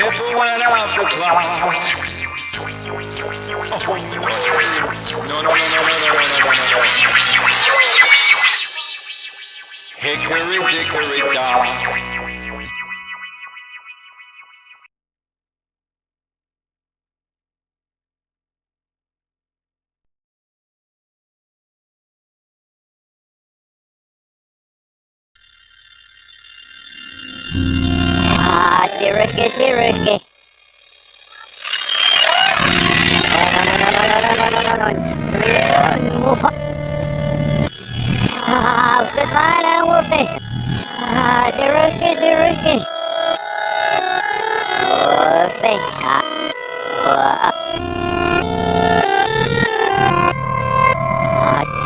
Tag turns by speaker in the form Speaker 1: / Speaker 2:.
Speaker 1: Hippo went up the cloud. Oh, no. Hickory, dickory, dock.
Speaker 2: Dickory. No. Goodbye, Wolfie. Dickory. Wolfie.